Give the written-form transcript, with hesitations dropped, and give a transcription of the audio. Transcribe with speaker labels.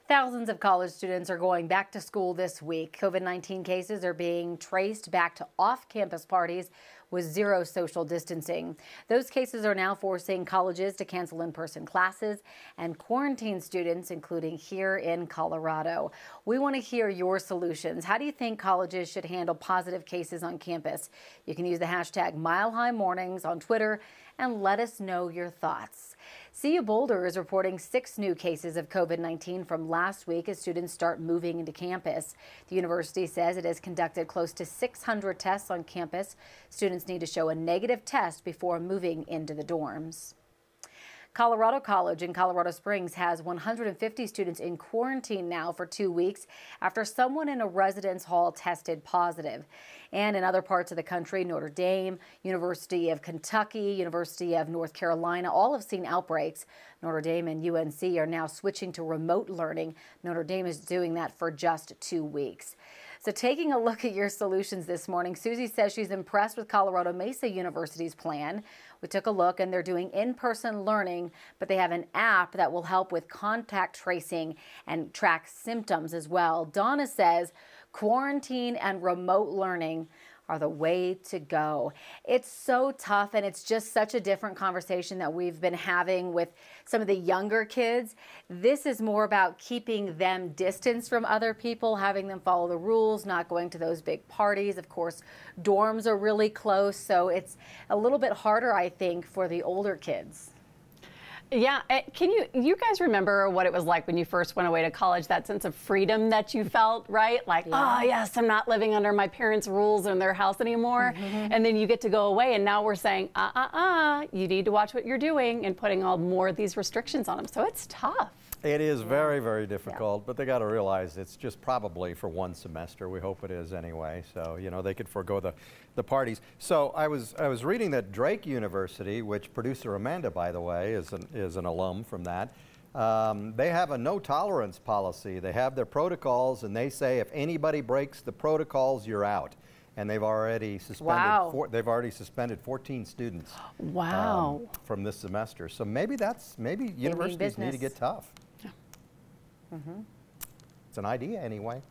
Speaker 1: Thousands of college students are going back to school this week. COVID-19 cases are being traced back to off-campus parties with zero social distancing. Those cases are now forcing colleges to cancel in-person classes and quarantine students, including here in Colorado. We want to hear your solutions. How do you think colleges should handle positive cases on campus? You can use the hashtag #MileHighMornings on Twitter and let us know your thoughts. CU Boulder is reporting 6 new cases of COVID-19 from last week as students start moving into campus. The university says it has conducted close to 600 tests on campus. Students need to show a negative test before moving into the dorms. Colorado College in Colorado Springs has 150 students in quarantine now for 2 weeks after someone in a residence hall tested positive. And in other parts of the country, Notre Dame, University of Kentucky, University of North Carolina, all have seen outbreaks. Notre Dame and UNC are now switching to remote learning. Notre Dame is doing that for just 2 weeks. So taking a look at your solutions this morning, Susie says she's impressed with Colorado Mesa University's plan. We took a look and they're doing in-person learning, but they have an app that will help with contact tracing and track symptoms as well. Donna says quarantine and remote learning are the way to go. It's so tough, and it's just such a different conversation that we've been having with some of the younger kids. This is more about keeping them distanced from other people, having them follow the rules, not going to those big parties. Of course, dorms are really close, so it's a little bit harder, I think, for the older kids.
Speaker 2: Yeah, can you guys remember what it was like when you first went away to college, that sense of freedom that you felt, right? Like, yeah. Oh yes, I'm not living under my parents' rules in their house anymore. And then you get to go away, and now we're saying, you need to watch what you're doing and putting all more of these restrictions on them. So it's tough.
Speaker 3: It is very, very difficult, but they got to realize it's just probably for 1 semester. We hope it is anyway. So, you know, they could forego the parties. So I was reading that Drake University, which producer Amanda, by the way, is an alum from that. They have a no tolerance policy. They have their protocols, and they say if anybody breaks the protocols, you're out. And they've already suspended 14 students.
Speaker 2: Wow.
Speaker 3: From this semester. So maybe universities need to get tough. It's an idea anyway.